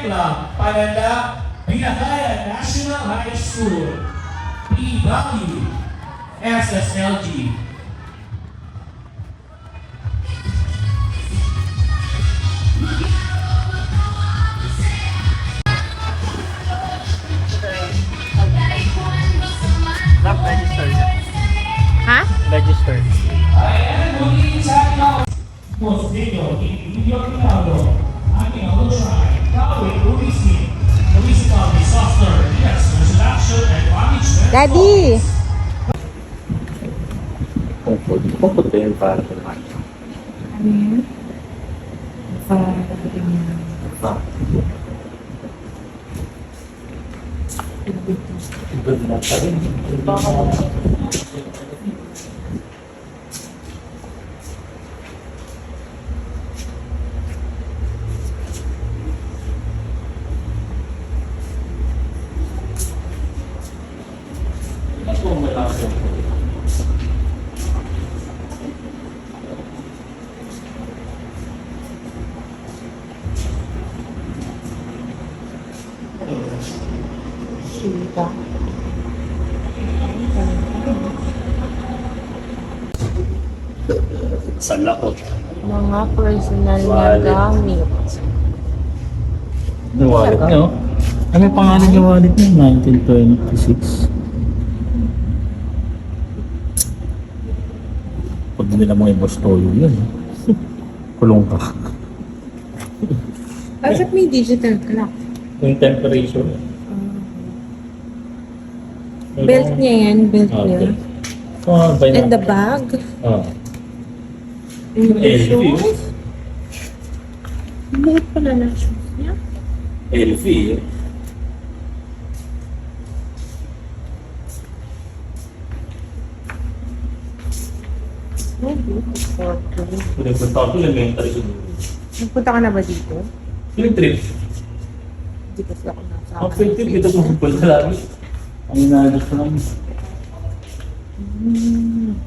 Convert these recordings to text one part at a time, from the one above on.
Tekla Palala Binakaya National High School, PW, SSLG. Not registered. Ha? Registered. Ayan, muli sa ating Postillo, Video Rinaldo, ating Aloshay, Kawi, Luismi, Municipal Disaster Selection and Management. Daddy! Pupunta yun para kumain. Ano yun? Good na pa rin. Sita. Sa lakot. Mga personal na gamit. Yung wallet nyo? Ano yung pangalan yung wallet nyo? 1926. Pag nila mga ibostoyo yun. Kulong ka. Bakit may digital clock? Yung temperature. Belt niya yan, belt niya. And the bag. And the shoes. Bakit pala na shoes niya? LV. Pinagpunta ko elementary siguro. Nagpunta ka na ba dito? Field trip. Hindi kasi ako nasa. Ang field trip, ito pupunta lagi. Ang inaagos ko lang.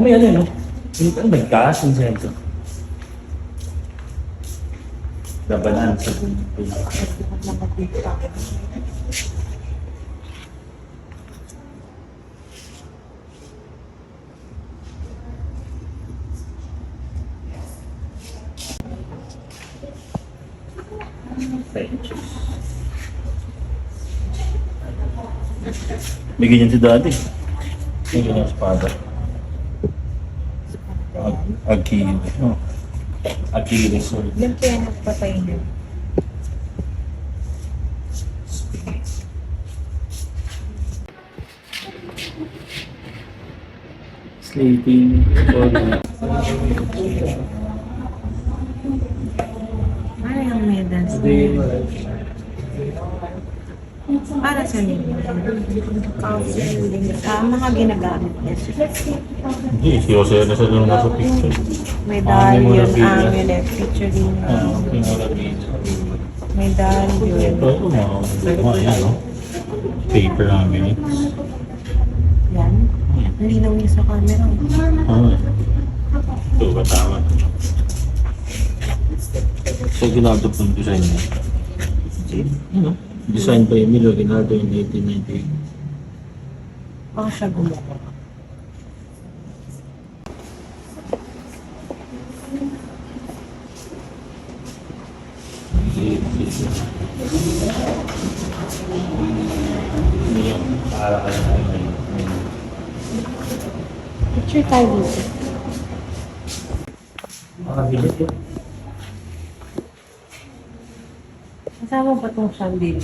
May ano yun, no? Ano ba? Gas and center. Labanan sa may ganyan si daddy. May ganyan espada. Achilles. Oh. Achilles. Sorry. Ilan kaya nagpatay na? Sleeping. Ano yung medals niya? Para sa ninyo. Counseling. Mga ginagamit niya. Hindi, siya na sa doon sa picture. Medallion, amulet, featuring medallion. Ito, yan, no? Paper amulets. Yan. Ang linaw niya sa camera. Ito ba tama? So, ginagawa po yung design niya. Ano? Design by Emilio Rinaldo in 1898. Baka siya gumawa. Picture tayo dito. Bilit yun. Kasama ba itong chandelier?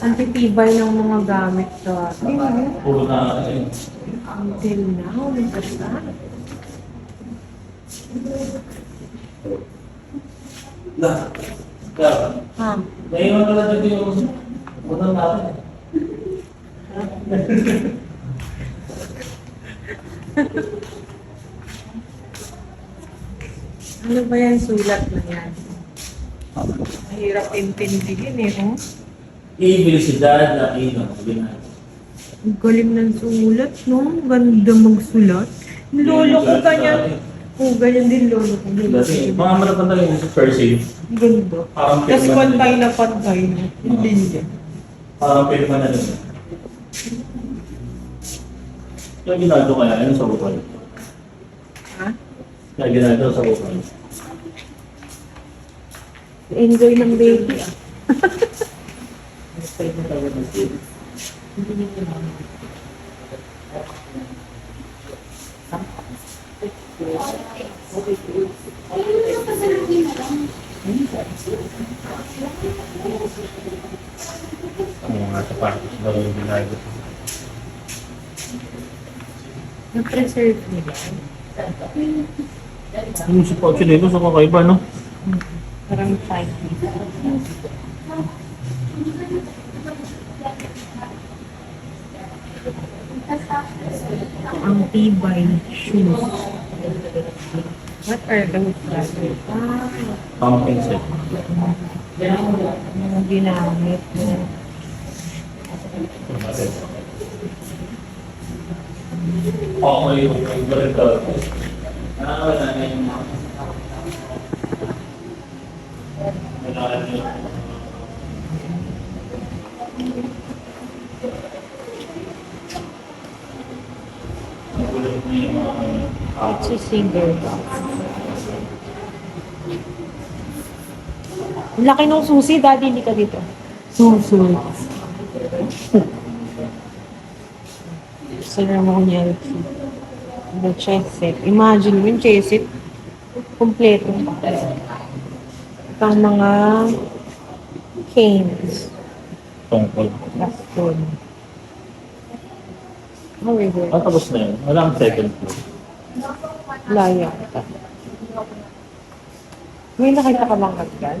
Ang titibay ng mga gamit sa Puro na until now, nagkasta. Ha? Ngayon pala dito yung butang natin. Ano ba yan sulat na yan? Mahirap intindihin eh, oh. Ibilisidad na ino. Ang galing ng sulat, no? Ang ganda magsulat. Yung lolo ko ganyan. Oo, ganyan din lolo ko. Kasi mga matatanda yung sa first aid. Ang ganda. Parang Tapos pirma pantay na pantay na. Hindi niya. Parang pirma na rin. Yung ginagawa kaya, ano sa bukal? Ha? Yung ginagawa sa bukal. Enjoy ng baby, ah. Ang mga sapatos daw yung ginagawa. Na-preserve nila. Yung sapatos dito sa kakaiba, no? Parang fine. Ang tibay shoes. What are those guys? Pumping set. Ang ginamit mo. Okay, balik ka. Wala na yung It's a singer box. Ang laki ng susi, daddy, hindi ka dito. Susi. Ceremonial key. The chest-set. Imagine mo yung chest-set. Kompleto. Ito ang mga canes. tungkol. Baston. How is it? Tapos na yun. Wala ang second floor. Laya. May nakita ka bang hagdan?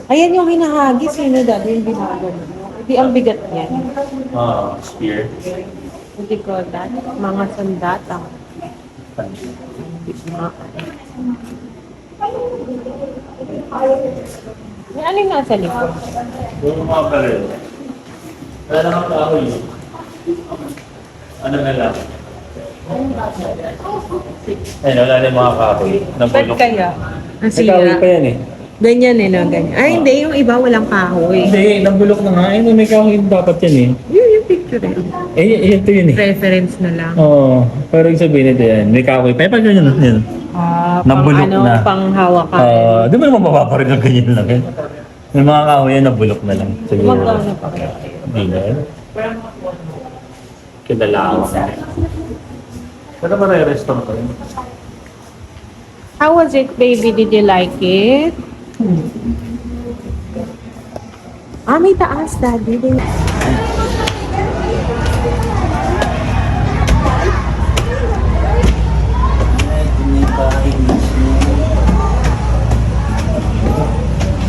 Ayan yung hinahagis. Sino dati yung binagan mo? Hindi ang bigat niyan. Spear. What do you call that? Mga sandata. May ano yung nasa likod? Yung mga baril. Wala naman kahoy. Ano na lang? Ayun, wala na yung mga kahoy. Ba't kaya? May kahoy pa yan eh. Ganyan eh, no? Ganyan. Ay, hindi. Yung iba walang kahoy. Hindi, nabulok na nga. Ayun, may kahoy dapat yan eh. Yung picture eh. Ito yun eh. Reference na lang. Oo. Pero yung sabihin nito yan, may kahoy pa. Pag ganyan yun. Pang Nabulok ano, na. pang hawakan. Di ba naman mapaparin ng ganyan lang eh? May mga kahoy yan, nabulok na lang. Siguro. Magkano pa kaya? Hindi na yan. Kinalawa. Pero mare-restore ko rin. How was it, baby? Did you like it? May taas, daddy.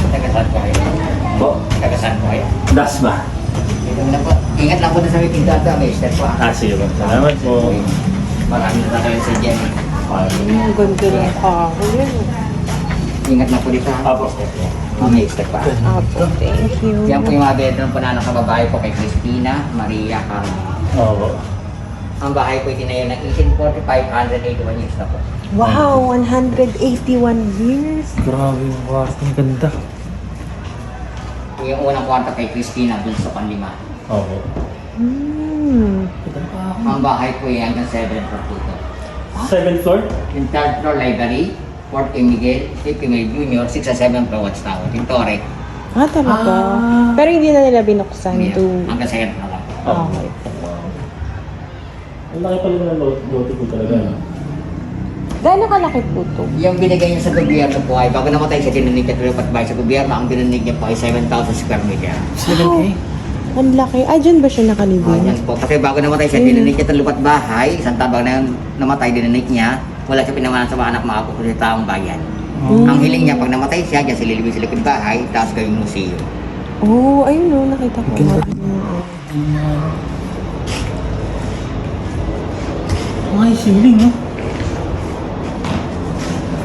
Tagasaan ko kayo. Po? Tagasaan ko kayo. Das ba? Ito na po. Ingat lang po na sa meeting data. May step po. Sige po. Salamat po. Maraming na kayo sa dyan. Ang ganda ng kahoy. Ingat lang po dito. Apo. Step po. May step pa. Apo, thank you. Yan po yung mga bedroom po na nakababae po kay Christina Maria Carmen. Oo. Ang bahay po itinayo ng 1845, 181 years na po. Wow, 181 years. Grabe yung kwarto. Ang ganda. Yung unang kwarto kay Christina, Bunso Panlima. Oo. Ang bahay po yan hanggang 7th floor po ito. 7th floor? Yung 3rd floor library, 4th kay Miguel, 5th kay Miguel Jr., 6 and 7th floor watchtower. Yung Torre. Talaga? Pero hindi na nila binuksan Yeah. to... Hanggang 2nd floor lang. Okay. Ang laki pala ng lote ko talaga. no? Gano'n kalaki po to? Yung binigay niya sa gobyerno po ay bago namatay siya, dinanig niya tuloy patbay sa gobyerno. Ang dinanig niya po ay 7,000 square meter. Wow. Ang laki. Ay, dyan ba siya nakalibing? Yan po. Kasi bago namatay siya, dinanig niya ng lupat bahay. Isang tabang na namatay, dinanig niya. Wala siya pinamanan sa mga anak mga kuko sa taong bayan. Ang hiling niya, pag namatay siya, dyan sililibing sa likod bahay, tapos gawing museo. Oh, ayun o. Nakita ko. Ay, siling no?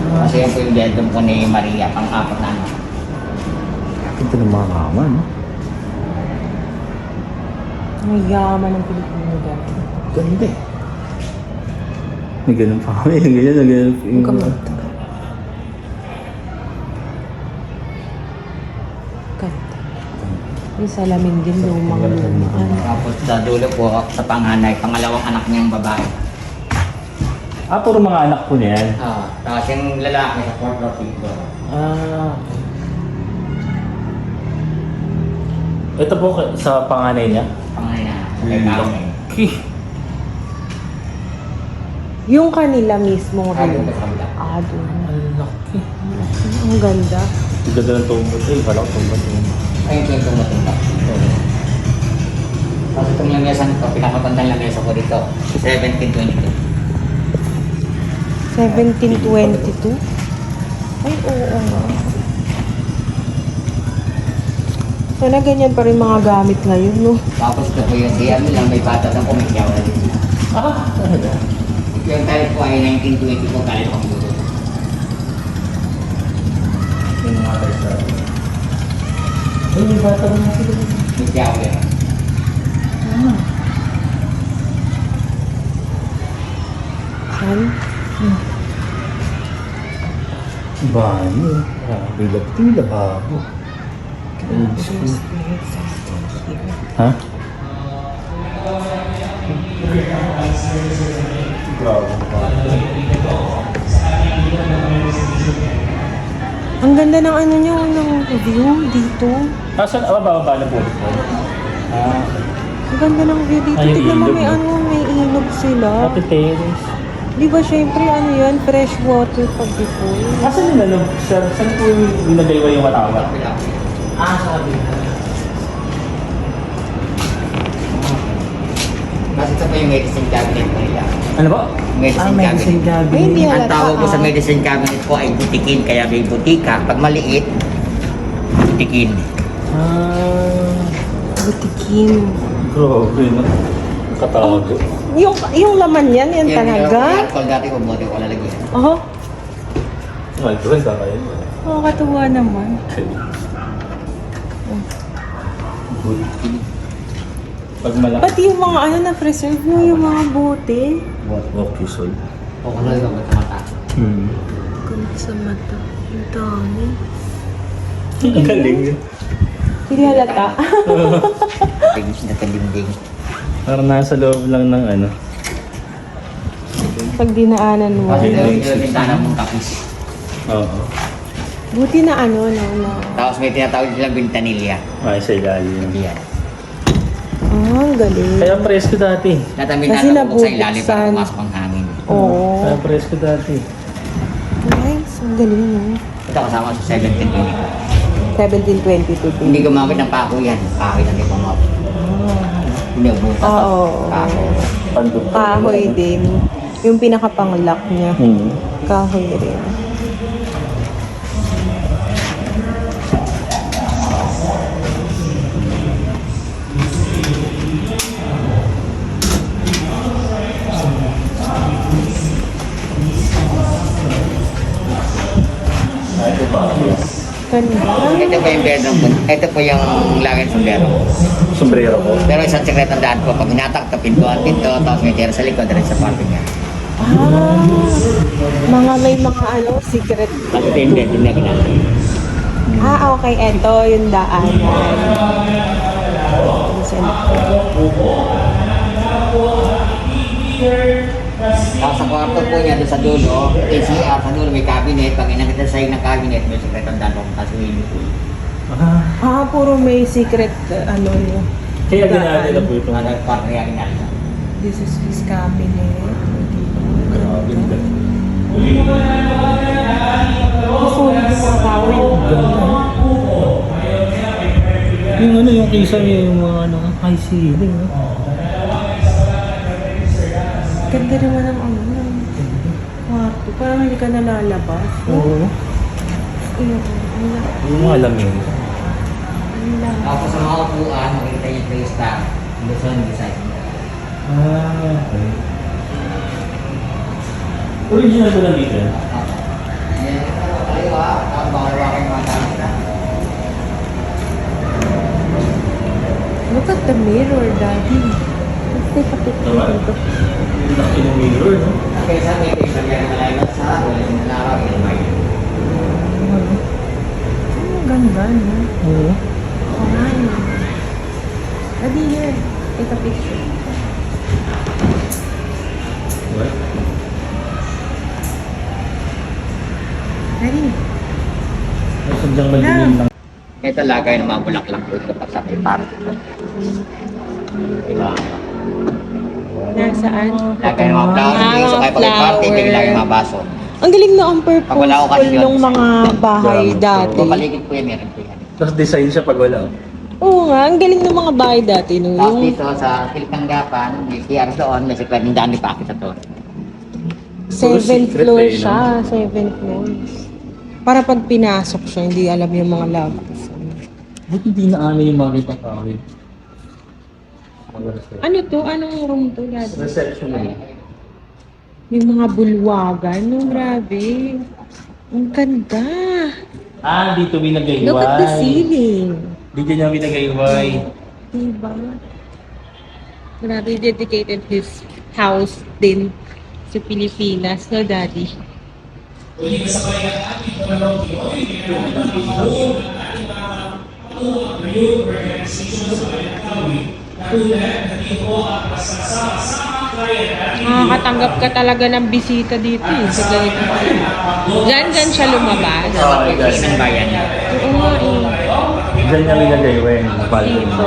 Kasi yan po yung bedroom ko ni Maria, pang-apat na anak. Ito ng mga kama, no? Ang yaman ng Pilipino dati. Ganda eh. May ganun pa kami. Yung ganyan, yung ganun. Ang kamata. Ganda. Yung salamin din, lumang-lumaan. Tapos sa dulo po, sa panganay, pangalawang anak niyang babae. Ah, puro mga anak po niya yan. Tapos yung lalaki sa fourth floor dito. Ah. Ito po sa panganay niya? Panganay na, kay Kawin. Okay. Yung kanila mismo Doon rin. sa kabila. Doon. Ang laki. Ang ganda. Ang ganda ng tumbot. Ay, wala ko tumbot. Ayun po yung tumutumpa. Tapos itong lamesan ko, pinakatandang lamesa ko dito, 1722. 1722? Ay, oo nga. Sana ganyan pa rin mga gamit ngayon, no? Tapos ito po yung CR nila, may bata ng kumikyaw na dito. Ah, talaga? Yung tayo po ay 1920 po, galing pang dito. Yung mga tayo. Ay, may bata na sila. Kumikyaw yan. Saan? Banyo. Grabe, ito yung lababo. Ha? Grabe. Ang ganda ng ano niya, ng view dito. Saan? Bababa na po dito. Ah, Ang ganda ng view dito. Ay, Tignan mo, ilog, may no? ano, may ilog sila. Happy Terrace. Di ba syempre, ano yan, fresh water pag before. Asan yung ano? Saan po yung ginagaywa yung matawa? Ah, sabi na. Kasi ito po yung medicine cabinet po nila. Ano ba? Medicine cabinet. Ay, hindi Ang halata. tawag ko sa medicine cabinet po ay butikin, kaya may butika. Pag maliit, butikin. Butikin. Grabe, no? Katago. Yung laman yan, yan talaga. Alcohol dati ko, buti ko lalagyan. Oh, Ay, doon ka kayo. katuwa naman. Pag malaki. Pati yung mga ano na preserve mo, yung mga bote. Okay, sol. O kung ano ba mata. Ganda sa mata. Ang dami. Ang galing yun. Hindi halata. Tigis na kalinding. Parang nasa loob lang ng ano. Pag dinaanan mo. Okay. Yung bintana mong kapis. Oo. Buti na ano, no, na. Tapos may tinatawag silang bintanilya. Ay, sa ilalim. Hindi yan. Ang galing. Kaya presko dati. Lahat ang Kasi bintana ko sa ilalim para nabubuksan. pumasok ang hangin. Oo. Kaya presko dati. Nice. Ang galing, no. Ito kasama sa 1722. 1722 Hindi din. gumamit ng pako yan. Pako yan yung pamap. Hindi ubutas. Oo. Pako. Pandok. Kahoy din. Yung pinaka-pang-lock niya. Kahoy rin. Ganda. Ito po yung bedroom ko. Ito po yung langit sombrero. Sombrero ko. Pero isang sekretong daan po. Pag hinatak, pintuan pinto, tapos may tira sa likod, rin sa party niya. May mga ano, secret. Tapos ito yung bedroom na ginagawa. Okay. Ito yung daanan. Tapos sa kwarto po niya, doon sa dulo, ACR, sa dulo may cabinet. Pag inakita sa ng cabinet, may sekretong daan po. Tapos swimming pool. Puro may secret, ano niyo. Kaya ginagawa nila po ito. Ano yung kwarto niya ginagawa. This is his cabinet. Grabe. Sulit yung mga tao. Yung ano, yung kisa yung mga ano, high ceiling. No? Ganda naman ang ano. Kwarto. Parang hindi ka nalalabas. Oo. Yung mga alamin. Tapos sa mga upuan, makikita niyo yung freestyle. Luzon design. Okay. Original ko lang dito. Kaliwa, ang bawal kayo mga tao na. Look at the mirror, Daddy. Let's take a picture dito. Laki ng mirror, no? Kaya sa akin, kaya sabihan na malayo sa wala yung nalawag yung may. Ang ganda, no? Oo. Alright. Daddy, here. Take a picture. What? Daddy. Ay, sadyang madilim lang. Ito lagay ng mga bulaklak dito pa sa may park. Diba? Nasaan? Lagay ng mga flowers dito sa kay party, tingin lang yung mga baso. Ang galing na ang Pag wala ako purposeful kasi yun. ng mga bahay dati. Papaligid po yan, meron po yan. Tapos design siya pag wala. Oo nga, ang galing ng mga bahay dati. No? Tapos Yung dito sa Kiltanggapan, may CR doon, may siklading daan ni Pakit sa to. 7th secret floor eh, no? siya. 7th floor. Para pag pinasok siya, hindi alam yung mga labas. Ba't hindi na ano yung mga kitang kahoy? Ano to? Anong room to, Daddy? Reception eh. May mga bulwagan. No, grabe. Ang ganda. Ah, dito binagayway. Look at the ceiling. Dito niya binagayway. Diba? Grabe, dedicated his house din sa Pilipinas, no, Daddy? Kung hindi kasabay ang ating panalaw Pinoy, ginagawa ng pagbuo ng ating mga youth organization sa Bayan Kawi, katulad na dito ang kasama-sama client natin. Makakatanggap ka talaga ng bisita dito eh, sa ganito. Diyan siya lumabas. Oh my God. Ng bayan. Oo nga eh. Diyan niya binagayway. Balcony. Dito.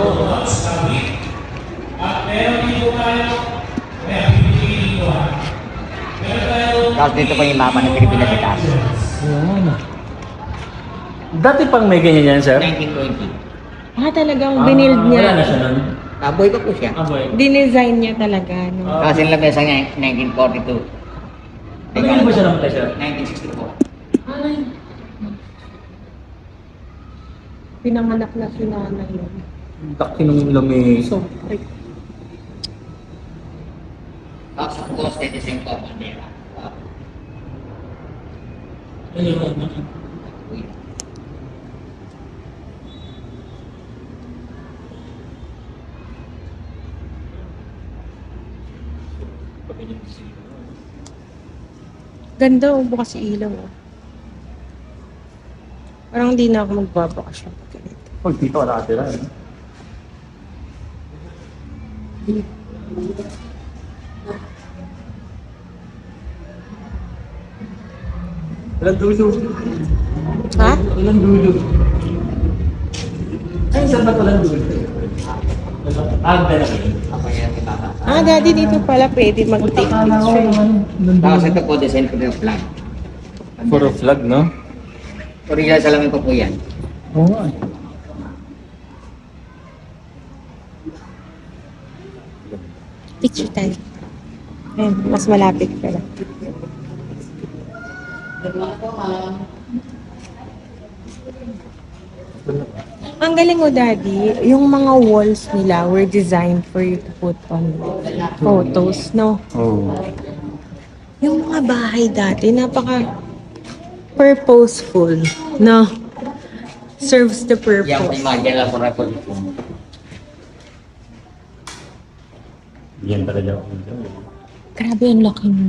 At meron dito tayo, may bibigay dito ha. Meron tayo, Tapos dito po yung mapa ng Pilipinas sa taas. Ayan. Dati pang may ganyan yan, sir? 1920. Ah, talagang binild niya. Wala na siya nun. Kaboy ko po siya. Ah, boy. Dinesign niya talaga. No? Kasi nilagay sa 1942. Ano yun ba siya namatay, sir? 1964. Pinanganak na si nanay. Laki ng lamesa. Tapos sa post, ito sa yung bandera. Ganda oh, bukas ilaw oh. Parang hindi na ako magbabakasyon pag ganito. Pag dito ka nakatira, eh. Walang dulo. Ha? Walang dulo. Ay, saan ba't walang dulo? Agda na kayo. Ako yan, itata. Ah, Daddy, dito pala pwede mag-take picture. Tapos ito po, design ko yung flag. For a flag, no? Original salamin ko po yan. Oo nga. Picture tayo. Ayun, mas malapit pala. Ang galing mo, Daddy. Yung mga walls nila were designed for you to put on photos, no? Oo. Yung mga bahay dati, napaka purposeful, no? Serves the Yan po yung purpose. mga general for revolution. Yan talaga ako. Grabe, ang laki mo.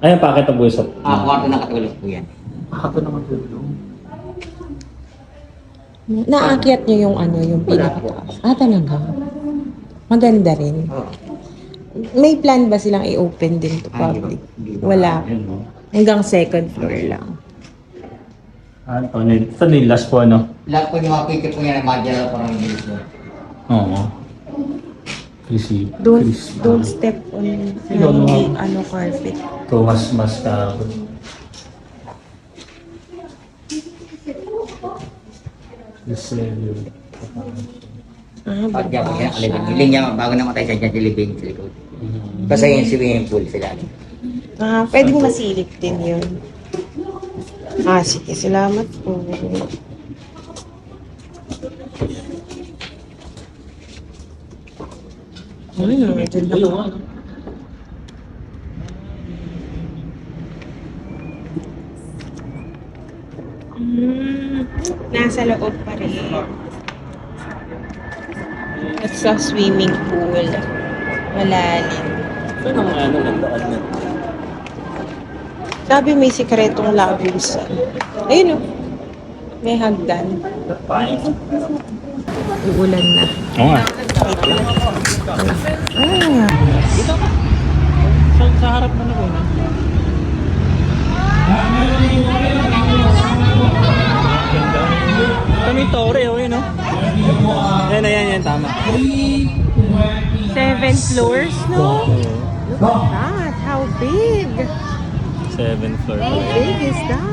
Ayan, pakit ang buwisap. Kwarto ng katulog po yan. Ako naman tulong. Naakyat niyo yung ano, yung pinakataas. Ah, talaga? Maganda rin. Oh. May plan ba silang i-open din to public? Wala. Hanggang second floor lang. Anthony, ito yung last po, ano? Lahat po yung mga picture po yan ng mga general for revolution. Oo. Don't step on Sino, yung ano? carpet. Ito, mas ka. This Ah, Pag yan po siya baba nakalibing. siya. Hiling niya, bago namatay siya dyan, silibing sa likod. Kasi yung swimming pool sila. Ah, pwedeng masilip din yun. Ah, sige. Salamat po. Dyan lang. nasa loob pa rin. At sa swimming pool. Malalim. Saan ang ano, nagdaan na? Sabi may sikretong lagusan. Ayun o. May hagdan. Uulan na. Oo nga. Wait lang. Ah. Sa harap na ako. Kami Torre, oh yun, no? Yan, tama. 7 floors, no? Look at that. How big? 7th floor. How big is that?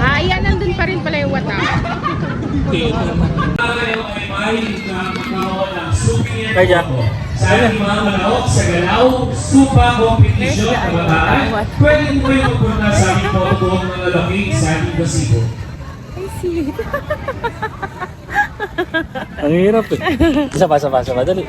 Ah, ayan, nandun pa rin pala yung wata. Okay, ito naman. Tayo ay may magkaroon ng souvenir Kaya. sa ating mga manok sa Galaw Supa Competition Kabataan. Pwede mo kayo magpunta sa aming photobook ng lalaki sa aming gazebo. Ang hirap eh. Isa pa, dali.